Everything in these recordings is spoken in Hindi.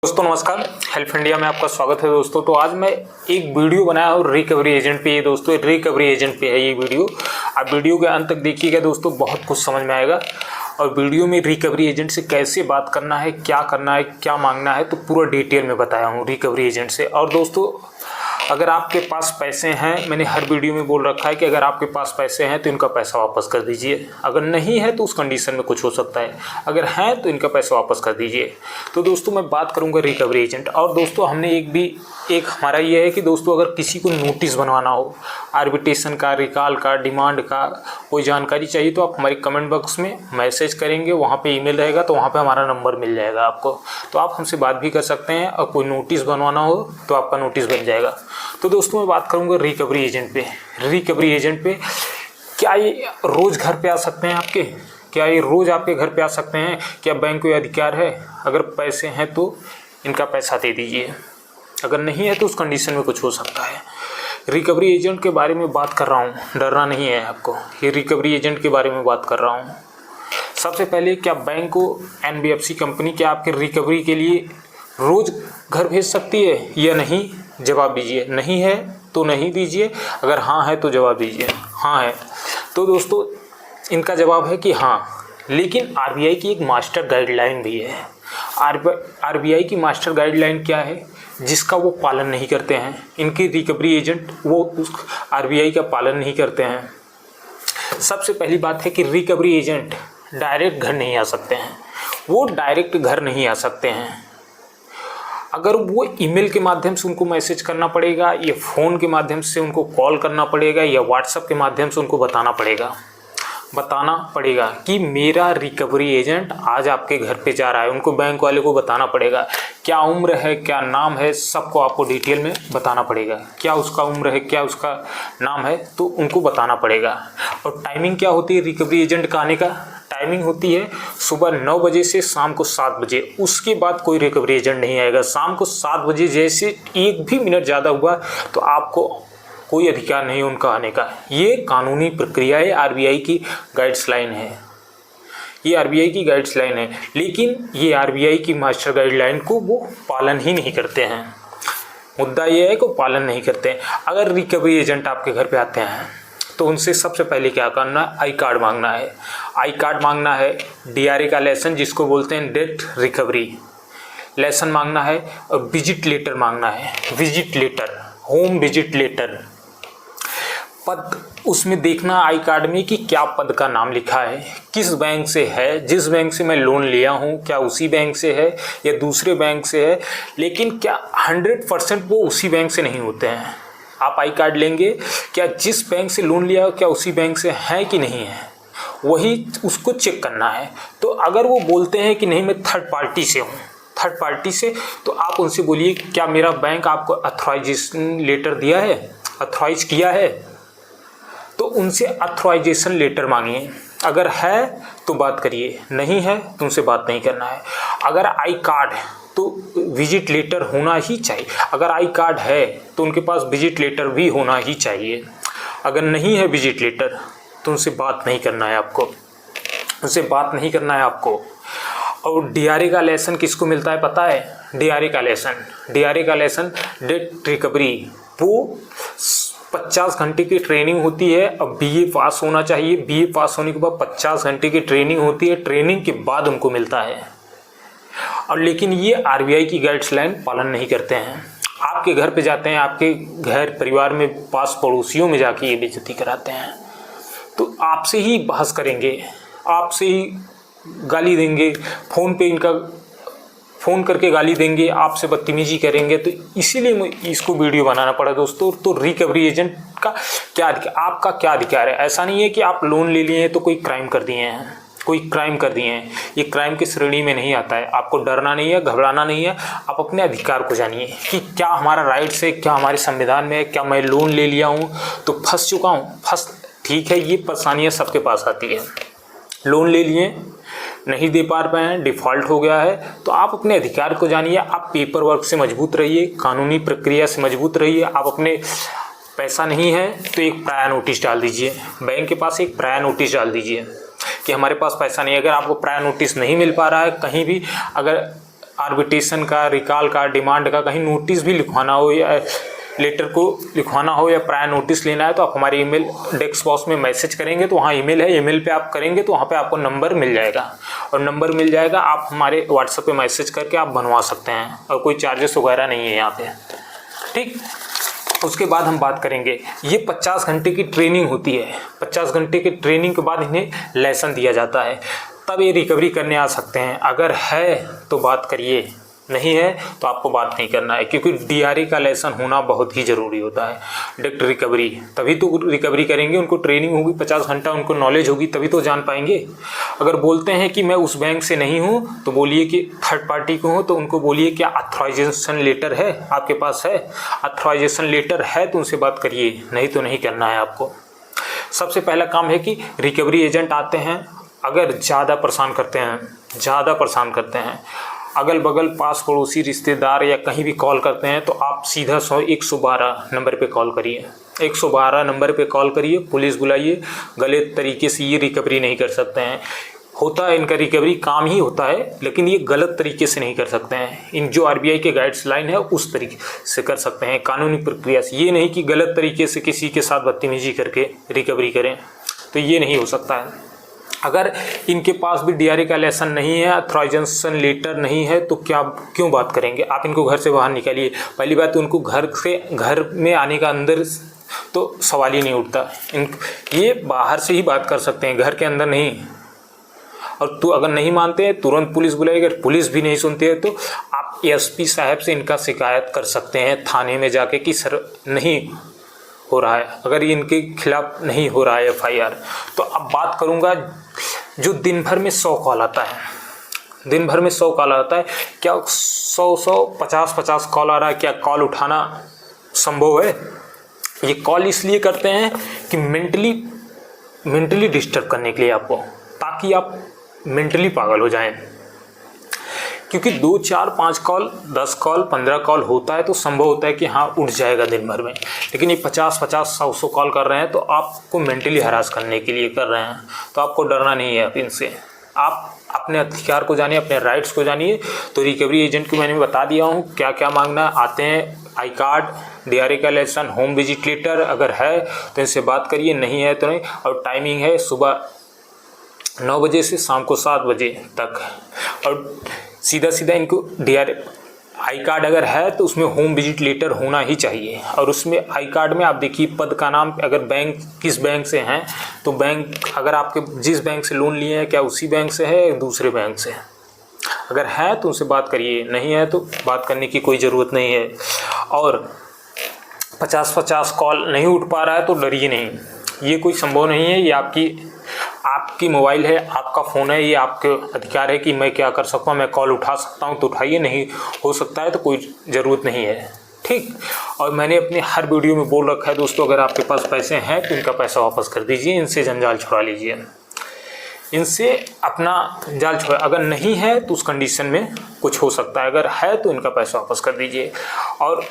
दोस्तों नमस्कार, हेल्प इंडिया में आपका स्वागत है। दोस्तों तो आज मैं एक वीडियो बनाया हूँ रिकवरी एजेंट पे। दोस्तों रिकवरी एजेंट पे है ये वीडियो। आप वीडियो के अंत तक देखिएगा दोस्तों, बहुत कुछ समझ में आएगा। और वीडियो में रिकवरी एजेंट से कैसे बात करना है, क्या करना है, क्या मांगना है, तो पूरा डिटेल में बताया हूँ रिकवरी एजेंट से। और दोस्तों अगर आपके पास पैसे हैं, मैंने हर वीडियो में बोल रखा है कि अगर आपके पास पैसे हैं तो इनका पैसा वापस कर दीजिए। अगर नहीं है तो उस कंडीशन में कुछ हो सकता है, अगर हैं तो इनका पैसा वापस कर दीजिए। तो दोस्तों मैं बात करूंगा रिकवरी एजेंट। और दोस्तों हमने एक हमारा ये है कि दोस्तों अगर किसी को नोटिस बनवाना हो, आर्बिट्रेशन का, रिकॉल का, डिमांड का कोई जानकारी चाहिए तो आप हमारे कमेंट बॉक्स में मैसेज करेंगे, वहाँ पे ईमेल रहेगा तो वहाँ पे हमारा नंबर मिल जाएगा आपको। तो आप हमसे बात भी कर सकते हैं। और कोई नोटिस बनवाना हो तो आपका नोटिस बन जाएगा। तो दोस्तों मैं बात करूंगा रिकवरी एजेंट पे। रिकवरी एजेंट पे क्या ये रोज़ घर पे आ सकते हैं आपके? क्या ये रोज़ आपके घर पे आ सकते हैं? क्या बैंक को ये अधिकार है? अगर पैसे हैं तो इनका पैसा दे दीजिए, अगर नहीं है तो उस कंडीशन में कुछ हो सकता है। रिकवरी एजेंट के बारे में बात कर रहा हूँ, डरना नहीं है आपको। ये रिकवरी एजेंट के बारे में बात कर रहा हूँ। सबसे पहले क्या बैंक को NBFC कंपनी क्या आपके रिकवरी के लिए रोज़ घर भेज सकती है या नहीं? जवाब दीजिए। नहीं है तो नहीं दीजिए, अगर हाँ है तो जवाब दीजिए हाँ है। तो दोस्तों इनका जवाब है कि हाँ, लेकिन RBI की एक मास्टर गाइडलाइन भी है। RBI की मास्टर गाइडलाइन क्या है जिसका वो पालन नहीं करते हैं? इनके रिकवरी एजेंट वो उस RBI का पालन नहीं करते हैं। सबसे पहली बात है कि रिकवरी एजेंट डायरेक्ट घर नहीं आ सकते हैं। वो डायरेक्ट घर नहीं आ सकते हैं। अगर वो ईमेल के माध्यम से उनको मैसेज करना पड़ेगा, या फ़ोन के माध्यम से उनको कॉल करना पड़ेगा, या व्हाट्सएप के माध्यम से उनको बताना पड़ेगा कि मेरा रिकवरी एजेंट आज आपके घर पे जा रहा है। उनको बैंक वाले को बताना पड़ेगा, क्या उम्र है, क्या नाम है, सबको आपको डिटेल में बताना पड़ेगा। क्या उसका उम्र है, क्या उसका नाम है, तो उनको बताना पड़ेगा। और टाइमिंग क्या होती है रिकवरी एजेंट का आने का? टाइमिंग होती है सुबह 9 बजे से शाम को 7 बजे। उसके बाद कोई रिकवरी एजेंट नहीं आएगा। शाम को 7 बजे जैसे एक भी मिनट ज़्यादा हुआ तो आपको कोई अधिकार नहीं उनका आने का। ये कानूनी प्रक्रिया है, RBI की गाइड्सलाइन है। ये RBI की गाइड्सलाइन है, लेकिन ये RBI की मास्टर गाइडलाइन को वो पालन ही नहीं करते हैं। मुद्दा ये है कि पालन नहीं करते हैं। अगर रिकवरी एजेंट आपके घर पे आते हैं तो उनसे सबसे पहले क्या करना है? आई कार्ड मांगना है। आई कार्ड मांगना है, DRA का लेसन जिसको बोलते हैं डेट रिकवरी लेसन मांगना है, और विजिट लेटर मांगना है। Visit letter, home visit letter. पद उसमें देखना आई कार्ड में कि क्या पद का नाम लिखा है, किस बैंक से है, जिस बैंक से मैं लोन लिया हूँ क्या उसी बैंक से है या दूसरे बैंक से है। लेकिन क्या 100% वो उसी बैंक से नहीं होते हैं। आप आई कार्ड लेंगे, क्या जिस बैंक से लोन लिया हो क्या उसी बैंक से है कि नहीं है, वही उसको चेक करना है। तो अगर वो बोलते हैं कि नहीं मैं थर्ड पार्टी से हूँ, थर्ड पार्टी से, तो आप उनसे बोलिए क्या मेरा बैंक आपको अथॉराइजेशन लेटर दिया है, अथॉराइज किया है? तो उनसे अथॉराइजेशन लेटर मांगिए। अगर है तो बात करिए, नहीं है तो उनसे बात नहीं करना है। अगर आई कार्ड है तो विजिट लेटर होना ही चाहिए। अगर आई कार्ड है तो उनके पास विजिट लेटर भी होना ही चाहिए। अगर नहीं है विजिट लेटर तो उनसे बात नहीं करना है आपको, उनसे बात नहीं करना है आपको। और DRA का लेसन किसको मिलता है पता है? DRA का लेसन डेट रिकवरी, वो 50 घंटे की ट्रेनिंग होती है। अब BA पास होना चाहिए। BA पास होने के बाद 50 घंटे की ट्रेनिंग होती है। ट्रेनिंग के बाद उनको मिलता है। और लेकिन ये RBI की गाइड्सलाइन पालन नहीं करते हैं। आपके घर पे जाते हैं, आपके घर परिवार में पास पड़ोसियों में जाके ये बेइज्जती कराते हैं। तो आपसे ही बहस करेंगे, आपसे ही गाली देंगे, फ़ोन करके गाली देंगे, आपसे बदतमीजी करेंगे। तो इसीलिए इसको वीडियो बनाना पड़ा दोस्तों। तो रिकवरी एजेंट का क्या आपका क्या अधिकार है? ऐसा नहीं है कि आप लोन ले लिए हैं तो कोई क्राइम कर दिए हैं, ये क्राइम की श्रेणी में नहीं आता है। आपको डरना नहीं है, घबराना नहीं है। आप अपने अधिकार को जानिए कि क्या हमारा राइट्स है, क्या हमारे संविधान में है। क्या मैं लोन ले लिया हूँ तो फंस चुका हूँ? ठीक है, ये परेशानियाँ सबके पास आती है। लोन ले लिए, नहीं दे पा रहे हैं, डिफ़ॉल्ट हो गया है, तो आप अपने अधिकार को जानिए। आप पेपर वर्क से मजबूत रहिए, कानूनी प्रक्रिया से मजबूत रहिए। आप अपने पैसा नहीं है तो एक प्रायर नोटिस डाल दीजिए, बैंक के पास एक प्रायर नोटिस डाल दीजिए कि हमारे पास पैसा नहीं है। अगर आपको प्रायर नोटिस नहीं मिल पा रहा है कहीं भी, अगर आर्बिट्रेशन का, रिकॉल का, डिमांड का कहीं नोटिस भी लिखवाना हो या लेटर को लिखवाना हो या प्रायर नोटिस लेना है तो आप हमारे ईमेल डेस्क बॉक्स में मैसेज करेंगे तो वहाँ ईमेल है, ईमेल पे आप करेंगे तो वहाँ पे आपको नंबर मिल जाएगा और नंबर मिल जाएगा, आप हमारे व्हाट्सएप पे मैसेज करके आप बनवा सकते हैं और कोई चार्जेस वगैरह नहीं है यहाँ पे। ठीक, उसके बाद हम बात करेंगे, ये 50 घंटे की ट्रेनिंग होती है। 50 घंटे की ट्रेनिंग के बाद इन्हें लाइसेंस दिया जाता है, तब ये रिकवरी करने आ सकते हैं। अगर है तो बात करिए, नहीं है तो आपको बात नहीं करना है, क्योंकि DRA का लाइसेंस होना बहुत ही ज़रूरी होता है। डायरेक्ट रिकवरी तभी तो रिकवरी करेंगे, उनको ट्रेनिंग होगी 50 घंटा, उनको नॉलेज होगी तभी तो जान पाएंगे। अगर बोलते हैं कि मैं उस बैंक से नहीं हूँ तो बोलिए कि थर्ड पार्टी को हूँ, तो उनको बोलिए क्या ऑथराइजेशन लेटर है आपके पास है, ऑथराइजेशन लेटर है तो उनसे बात करिए, नहीं तो नहीं करना है आपको। सबसे पहला काम है कि रिकवरी एजेंट आते हैं, अगर ज़्यादा परेशान करते हैं, अगल बगल पास पड़ोसी रिश्तेदार या कहीं भी कॉल करते हैं तो आप सीधा 112 नंबर पे कॉल करिए। 112 नंबर पे कॉल करिए, पुलिस बुलाइए। गलत तरीके से ये रिकवरी नहीं कर सकते हैं। होता है इनका रिकवरी काम ही होता है, लेकिन ये गलत तरीके से नहीं कर सकते हैं। इन जो RBI के गाइड्सलाइन है उस तरीके से कर सकते हैं, कानूनी प्रक्रिया से। ये नहीं कि गलत तरीके से किसी के साथ बदतमीजी करके रिकवरी करें, तो ये नहीं हो सकता है। अगर इनके पास भी DRA का लाइसेंस नहीं है, ऑथराइजेशन लेटर नहीं है, तो क्यों बात करेंगे। आप इनको घर से बाहर निकालिए। पहली बात तो उनको घर में आने का अंदर तो सवाल ही नहीं उठता। ये बाहर से ही बात कर सकते हैं, घर के अंदर नहीं। और तो अगर नहीं मानते हैं तुरंत पुलिस बुलाइए। अगर पुलिस भी नहीं सुनती है तो आप ASP साहब से इनका शिकायत कर सकते हैं थाने में जाके कि सर नहीं हो रहा है, अगर इनके खिलाफ नहीं हो रहा है FIR। तो अब बात करूंगा, जो दिन भर में 100 कॉल आता है, दिन भर में 100 कॉल आता है, क्या 100 50 कॉल आ रहा है, क्या कॉल उठाना संभव है। ये कॉल इसलिए करते हैं कि मेंटली डिस्टर्ब करने के लिए आपको, ताकि आप मेंटली पागल हो जाएं। क्योंकि 2 4 5 कॉल 10 कॉल 15 कॉल होता है तो संभव होता है कि हाँ उठ जाएगा दिन भर में, लेकिन ये 50 100 कॉल कर रहे हैं तो आपको मेंटली हरास करने के लिए कर रहे हैं। तो आपको डरना नहीं है इनसे। आप अपने अधिकार को जानिए, अपने राइट्स को जानिए। तो रिकवरी एजेंट को मैंने बता दिया हूँ क्या क्या मांगना है। आते हैं आई कार्ड, DRA का लाइसेंस, होम विजिट लेटर अगर है तो इनसे बात करिए, नहीं है तो नहीं। और टाइमिंग है सुबह 9 बजे से शाम को 7 बजे तक। और सीधा इनको DRA आई कार्ड अगर है तो उसमें होम विजिट लेटर होना ही चाहिए। और उसमें आई कार्ड में आप देखिए पद का नाम, अगर बैंक किस बैंक से हैं तो बैंक, अगर आपके जिस बैंक से लोन लिए हैं क्या उसी बैंक से है या दूसरे बैंक से है। अगर है तो उनसे बात करिए, नहीं है तो बात करने की कोई ज़रूरत नहीं है। और 50 कॉल नहीं उठ पा रहा है तो डरिए नहीं, ये कोई संभव नहीं है। ये आपकी मोबाइल है, आपका फ़ोन है, ये आपके अधिकार है कि मैं क्या कर सकता हूँ, मैं कॉल उठा सकता हूँ तो उठाइए, नहीं हो सकता है तो कोई ज़रूरत नहीं है। ठीक। और मैंने अपने हर वीडियो में बोल रखा है दोस्तों, अगर आपके पास पैसे हैं तो इनका पैसा वापस कर दीजिए, इनसे जंजाल छुड़ा लीजिए, इनसे अपना जाल छुड़ा। अगर नहीं है तो उस कंडीशन में कुछ हो सकता है, अगर है तो इनका पैसा वापस कर दीजिए। और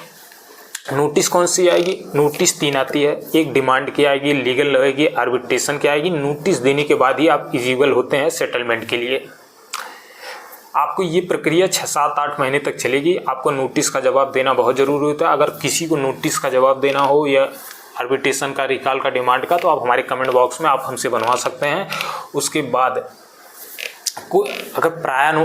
नोटिस कौन सी आएगी? नोटिस 3 आती है, एक डिमांड की आएगी, लीगल आएगी, आर्बिट्रेशन की आएगी। नोटिस देने के बाद ही आप एलिजिबल होते हैं सेटलमेंट के लिए। आपको ये प्रक्रिया 6 7 8 महीने तक चलेगी। आपको नोटिस का जवाब देना बहुत ज़रूरी होता है। अगर किसी को नोटिस का जवाब देना हो या आर्बिट्रेशन का, रिकॉल का, डिमांड का, तो आप हमारे कमेंट बॉक्स में आप हमसे बनवा सकते हैं। उसके बाद कोई अगर प्रायर